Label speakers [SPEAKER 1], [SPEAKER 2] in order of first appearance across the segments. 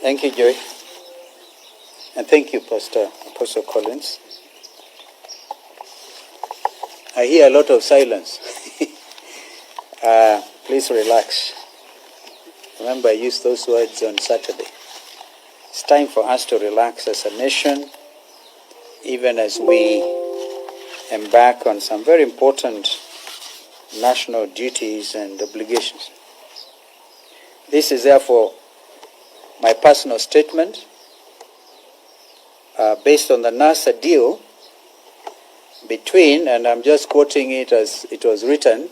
[SPEAKER 1] Thank you, Joy. And thank you, Pastor Apostle Collins. I hear a lot of silence. Please relax. Remember, I used those words on Saturday. It's time for us to relax as a nation, even as we embark on some very important national duties and obligations. This is therefore my personal statement based on the NASA deal between, and I'm just quoting it as it was written.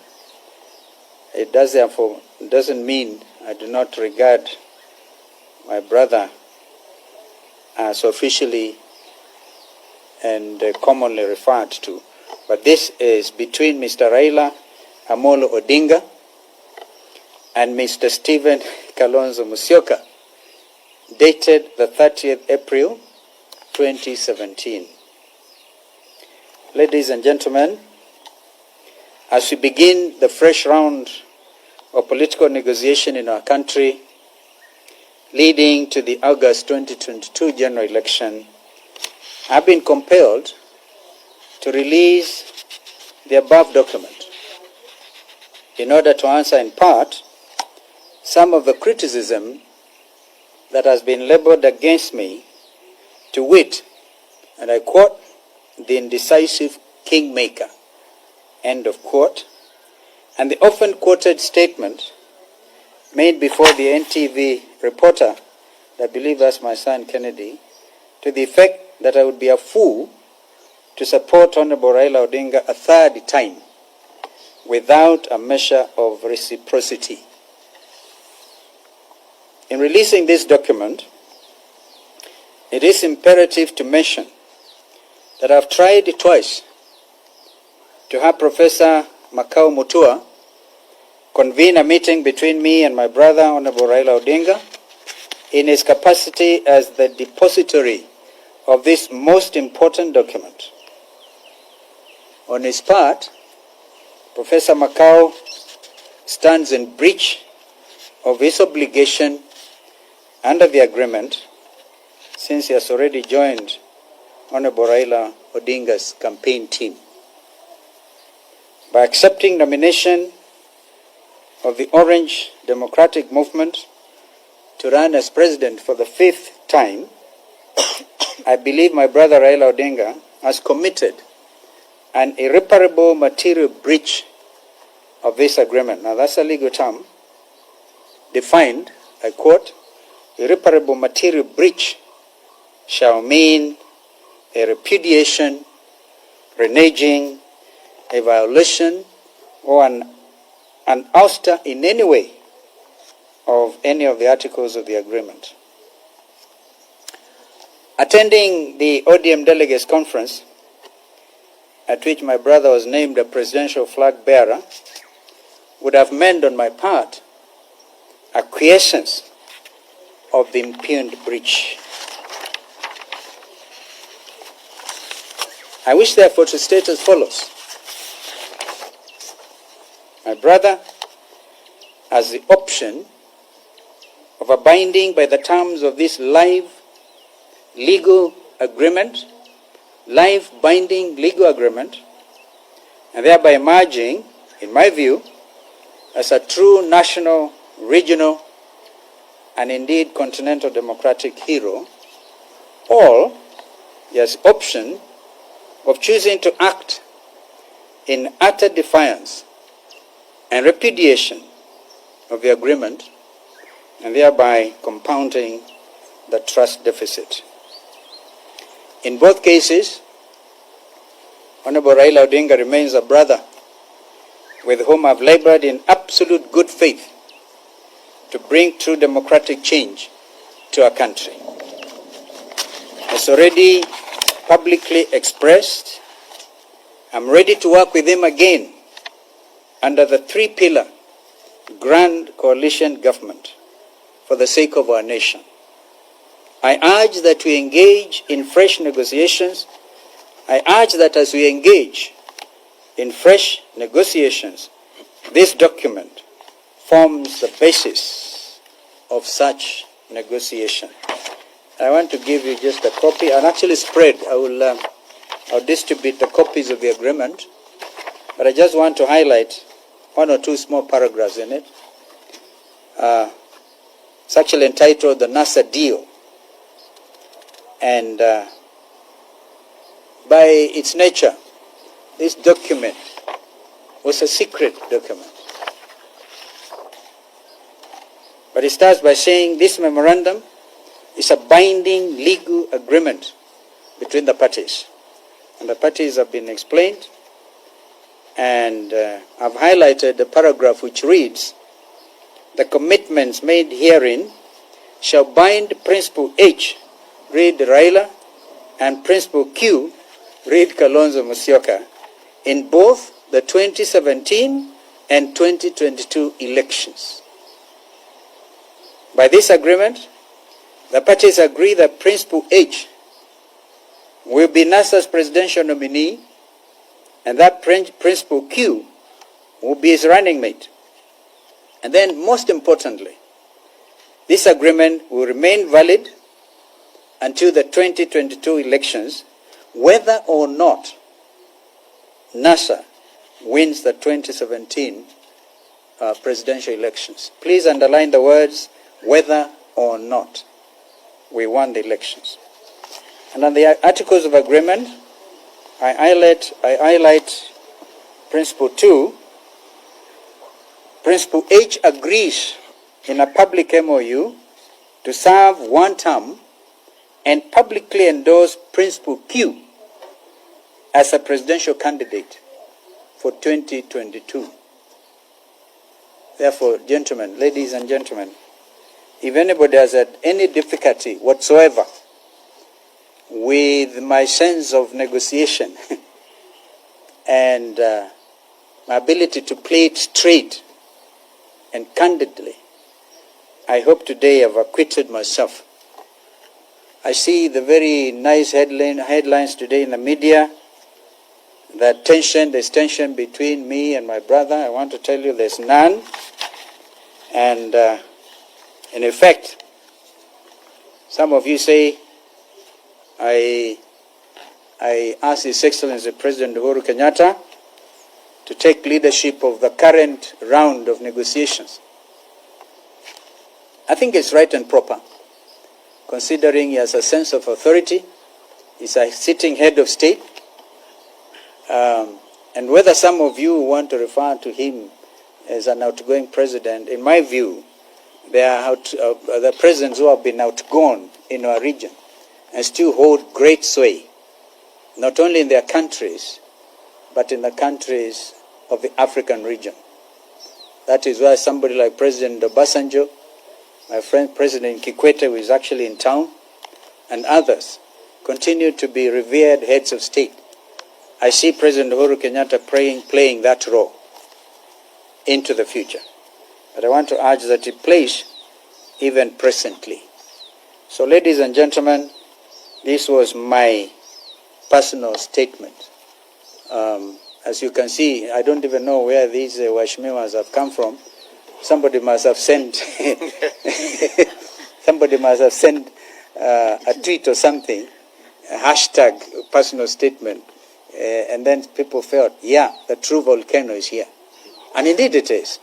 [SPEAKER 1] It doesn't mean I do not regard my brother as officially and commonly referred to. But this is between Mr. Raila Amolo Odinga and Mr. Stephen Kalonzo Musyoka, dated the 30th April 2017. Ladies and gentlemen, as we begin the fresh round of political negotiation in our country, leading to the August 2022 general election, I've been compelled to release the above document in order to answer in part some of the criticism that has been leveled against me, to wit, and I quote, the indecisive kingmaker, end of quote, and the often quoted statement made before the NTV reporter, I believe that's my son Kennedy, to the effect that I would be a fool to support Honorable Raila Odinga a third time without a measure of reciprocity. In releasing this document, it is imperative to mention that I've tried twice to have Professor Makau Mutua convene a meeting between me and my brother, Honorable Raila Odinga, in his capacity as the depository of this most important document. On his part, Professor Makau stands in breach of his obligation under the agreement, since he has already joined Honorable Raila Odinga's campaign team. By accepting nomination of the Orange Democratic Movement to run as president for the 5th time, I believe my brother Raila Odinga has committed an irreparable material breach of this agreement. Now that's a legal term defined, I quote, irreparable material breach shall mean a repudiation, reneging, a violation, or an ouster in any way of any of the articles of the agreement. Attending the ODM Delegates Conference, at which my brother was named a presidential flag bearer, would have meant on my part acquiescence of the impugned breach. I wish therefore to state as follows. My brother has the option of abiding by the terms of this live legal agreement, live binding legal agreement, and thereby emerging, in my view, as a true national, regional, and indeed continental democratic hero, or he has the option of choosing to act in utter defiance and repudiation of the agreement, and thereby compounding the trust deficit. In both cases, Honorable Raila Odinga remains a brother with whom I've labored in absolute good faith to bring true democratic change to our country. As already publicly expressed, I'm ready to work with him again under the three-pillar grand coalition government for the sake of our nation. I urge that we engage in fresh negotiations. I urge that as we engage in fresh negotiations, this document forms the basis of such negotiation. I want to give you just a copy, and actually spread. I'll distribute the copies of the agreement, but I just want to highlight one or two small paragraphs in it. It's actually entitled the NASA Deal. And by its nature, this document was a secret document. But it starts by saying this memorandum is a binding legal agreement between the parties. And the parties have been explained. And I've highlighted the paragraph which reads, the commitments made herein shall bind Principle H, read Raila, and Principle Q, read Kalonzo Musyoka, in both the 2017 and 2022 elections. By this agreement, the parties agree that Principle H will be NASA's presidential nominee, and that Principle Q will be his running mate. And then, most importantly, this agreement will remain valid until the 2022 elections, whether or not NASA wins the 2017 presidential elections. Please underline the words, whether or not we won the elections. And on the Articles of Agreement, I highlight Principle 2. Principle H agrees in a public MOU to serve one term and publicly endorse Principle Q as a presidential candidate for 2022. Therefore, gentlemen, ladies and gentlemen, if anybody has had any difficulty whatsoever with my sense of negotiation and my ability to play it straight and candidly, I hope today I've acquitted myself. I see the very nice headlines today in the media, that there's tension between me and my brother. I want to tell you there's none. And in effect, some of you say, I asked His Excellency President Uhuru Kenyatta to take leadership of the current round of negotiations. I think it's right and proper, considering he has a sense of authority, he's a sitting head of state, and whether some of you want to refer to him as an outgoing president, in my view, there are the presidents who have been outgone in our region and still hold great sway, not only in their countries, but in the countries of the African region. That is why somebody like President Obasanjo, my friend President Kikwete, who is actually in town, and others continue to be revered heads of state. I see President Uhuru Kenyatta playing that role into the future. But I want to urge that he plays even presently. So, ladies and gentlemen, this was my personal statement. As you can see, I don't even know where these Washmiwas have come from. Somebody must have sent a tweet or something, a hashtag personal statement, and then people felt, yeah, the true volcano is here. And indeed it is.